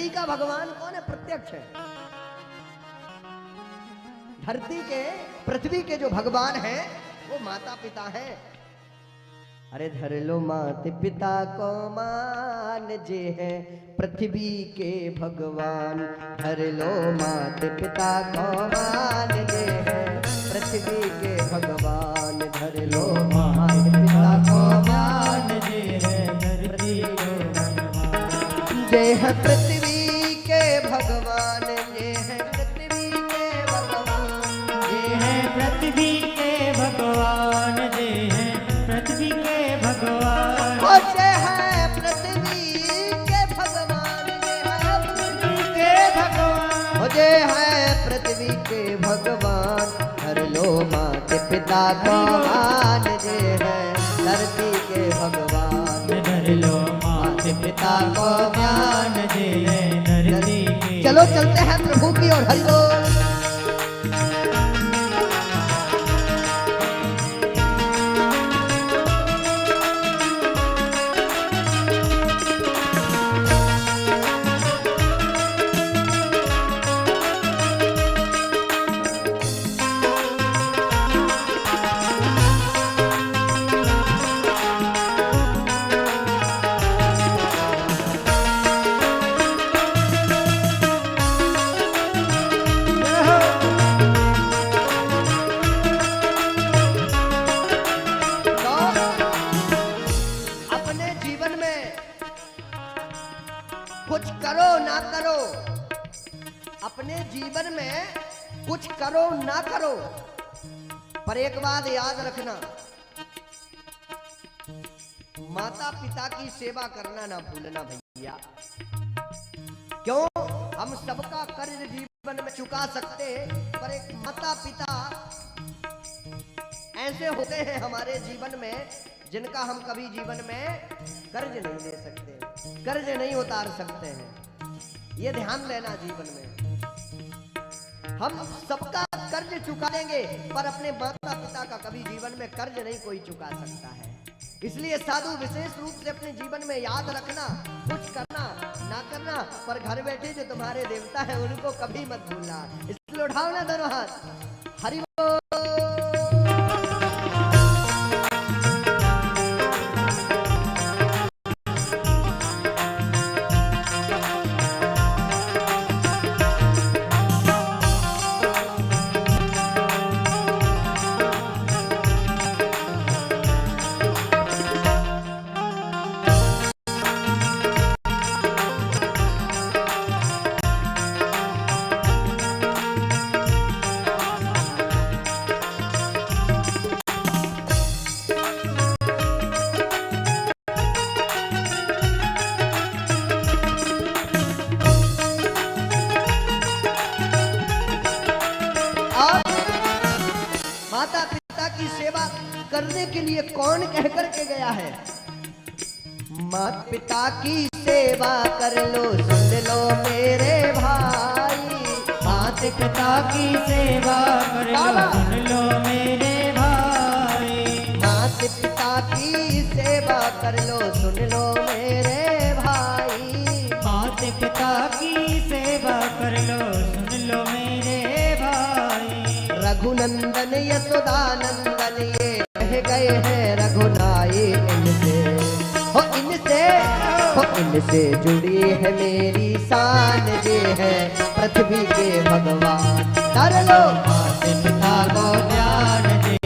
धरती का भगवान कौन है? प्रत्यक्ष है। धरती के, पृथ्वी के जो भगवान है वो माता पिता है। अरे धर लो माता पिता को मान जे है पृथ्वी के भगवान। धर लो माता पिता को मान जे है पृथ्वी के भगवान। धर लो माता पिता को मान जे है धरती के भगवान। जय है पृथ्वी के भगवान, जय है पृथ्वी के भगवान, जय है पृथ्वी के भगवान, जय है पृथ्वी के भगवान। ओ जय है पृथ्वी के भगवान, जय है पृथ्वी के भगवान, ओ जय है पृथ्वी के भगवान। धर लो माता पिता को मान, जय है धरती के भगवान। धर लो माता पिता को मान, जय है धरती के। चलो चलते हैं प्रभु की ओर। हरि बोल। कुछ करो ना करो, अपने जीवन में कुछ करो ना करो, पर एक बात याद रखना, माता पिता की सेवा करना ना भूलना भैया। क्यों? हम सबका कर्ज जीवन में चुका सकते, पर एक माता पिता ऐसे होते हैं हमारे जीवन में जिनका हम कभी जीवन में कर्ज नहीं ले सकते, कर्ज नहीं उतार सकते हैं। ये ध्यान लेना, जीवन में हम सबका कर्ज चुका देंगे, पर अपने माता पिता का कभी जीवन में कर्ज नहीं कोई चुका सकता है। इसलिए साधु विशेष रूप से अपने जीवन में याद रखना, कुछ करना ना करना, पर घर बैठे जो तुम्हारे देवता है उनको कभी मत भूलना। इसलिए उठाओ ना दोनों हाथ। हरि बोल। माता पिता की सेवा करने के लिए कौन कह करके गया है? माता पिता की सेवा कर लो, सुन लो मेरे भाई। माता पिता की सेवा कर लो, सुन लो मेरे भाई। माता पिता की सेवा कर लो, सुन लो मेरे भाई। माता पिता की सेवा कर लो, सुन लो मेरे भाई। रघुनंदन यशोदानंदन ये कह गए हैं रघुनाई, इनसे हो इनसे हो इनसे जुड़ी है मेरी शान, ये है पृथ्वी के भगवान। धर लो माता पिता को ध्यान दे,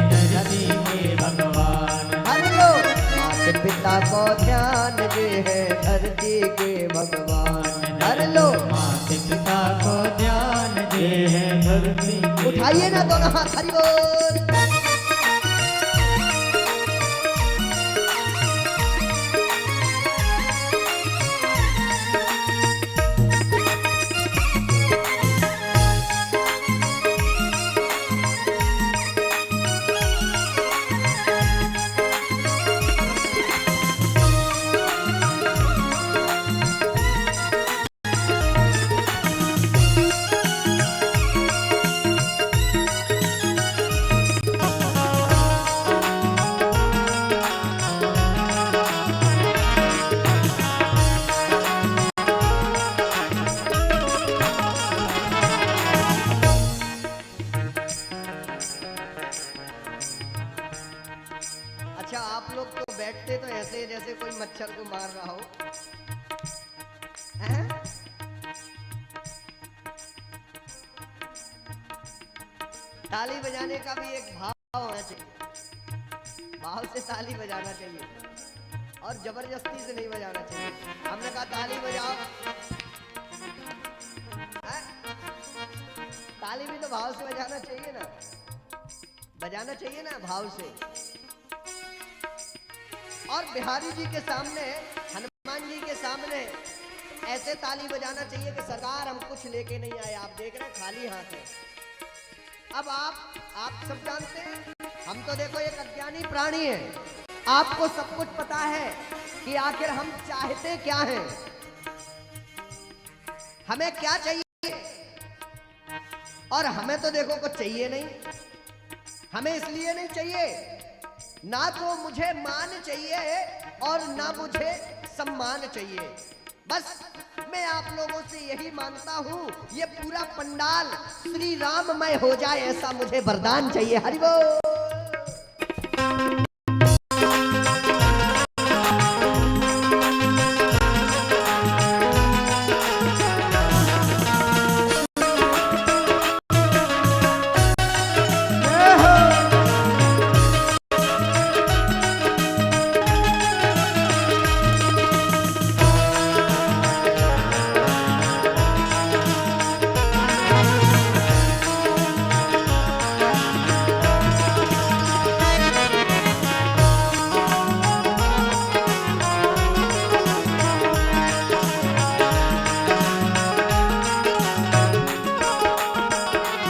धरती के भगवान। धर लो माता पिता को ध्यान दे है धरती के भगवान। धर लो माता पिता को ध्यान दे है धरती। उठाइए ना दोनों हाथ। हरि बोल। ताली बजाने का भी एक भाव होना चाहिए, भाव से ताली बजाना चाहिए और जबरदस्ती से नहीं बजाना चाहिए। हमने कहा ताली बजाओ, है? ताली भी तो भाव से बजाना चाहिए ना, बजाना चाहिए ना भाव से। और बिहारी जी के सामने, हनुमान जी के सामने ऐसे ताली बजाना चाहिए कि सरकार हम कुछ लेके नहीं आए, आप देख रहे हैं खाली हाथ है। अब आप सब जानते हैं, हम तो देखो एक अज्ञानी प्राणी है, आपको सब कुछ पता है कि आखिर हम चाहते क्या हैं, हमें क्या चाहिए। और हमें तो देखो कुछ चाहिए नहीं, हमें इसलिए नहीं चाहिए ना तो मुझे मान चाहिए और ना मुझे सम्मान चाहिए। बस मैं आप लोगों से यही मांगता हूं, ये पूरा पंडाल श्री राममय हो जाए ऐसा मुझे वरदान चाहिए। हरि बोल।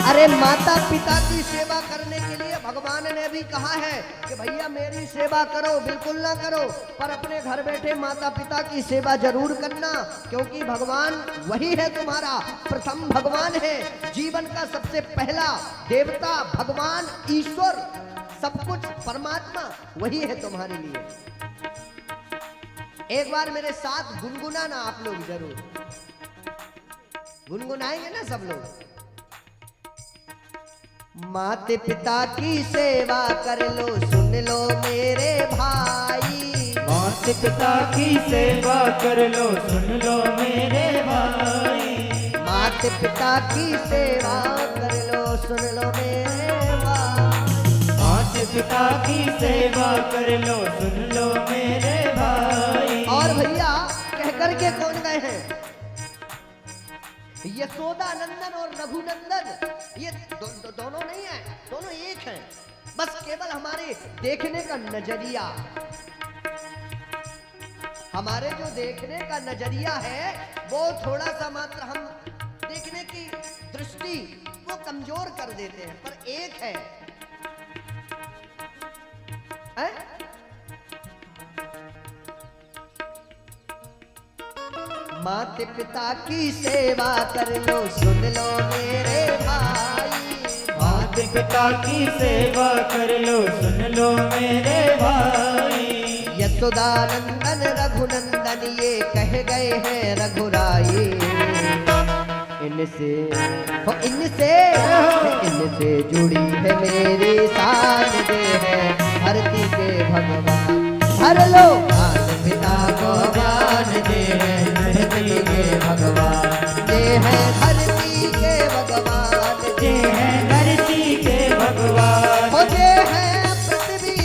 अरे माता पिता की सेवा करने के लिए भगवान ने भी कहा है कि भैया मेरी सेवा करो, बिल्कुल ना करो, पर अपने घर बैठे माता पिता की सेवा जरूर करना, क्योंकि भगवान वही है, तुम्हारा प्रथम भगवान है, जीवन का सबसे पहला देवता भगवान ईश्वर, सब कुछ परमात्मा वही है तुम्हारे लिए। एक बार मेरे साथ गुनगुनाना आप लोग जरूर, गुनगुनाएंगे ना सब लोग। माते पिता की सेवा कर लो, सुन लो मेरे भाई। माते पिता की सेवा कर लो, सुन लो मेरे भाई। माते पिता की सेवा कर लो, सुन लो मेरे भाई। माते पिता की सेवा कर लो, सुन लो मेरे भाई। और भैया कह करके कौन गए हैं? यशोदा नंदन और रघुनंदन, ये दोनों नहीं है, दोनों एक हैं, बस केवल हमारे देखने का नजरिया, हमारे जो देखने का नजरिया है वो थोड़ा सा मात्र हम देखने की दृष्टि वो कमजोर कर देते हैं, पर एक है, है? माते पिता की सेवा कर लो, सुन लो मेरे भाई। माते पिता की सेवा कर लो, सुन लो मेरे भाई। यशोदा नंदन रघुनंदन ये कह गए हैं रघुराई, इनसे इनसे जुड़ी है मेरी शान, दे है धरती के भगवान। हर लो माता पिता को ज्ञान दे है धरती के भगवान, दे है धरती के भगवान, जे है धरती के भगवान। हो जे है पृथ्वी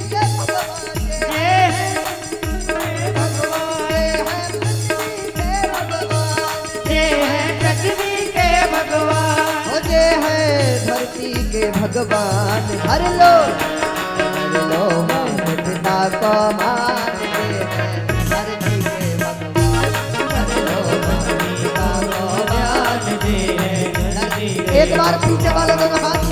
के भगवान, जे है भगवान, जे है पृथ्वी के भगवान, जे है पृथ्वी के भगवान। हो जे है धरती के भगवान। हर लो माता पिता को मान दे है धरती के भगवान, हर लो माता पिता को मान दे है धरती के। एक बार पीछे वाले दोनों हाथ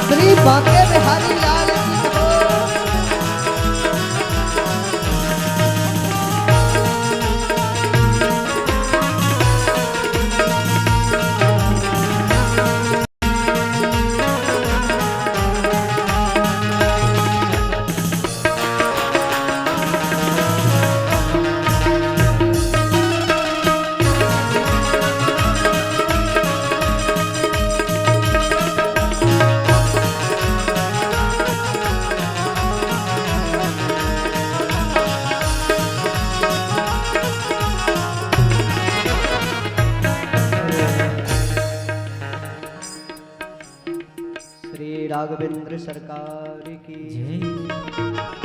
श्री बांके बिहारी लाल की हो। राघवेंद्र सरकार की जय।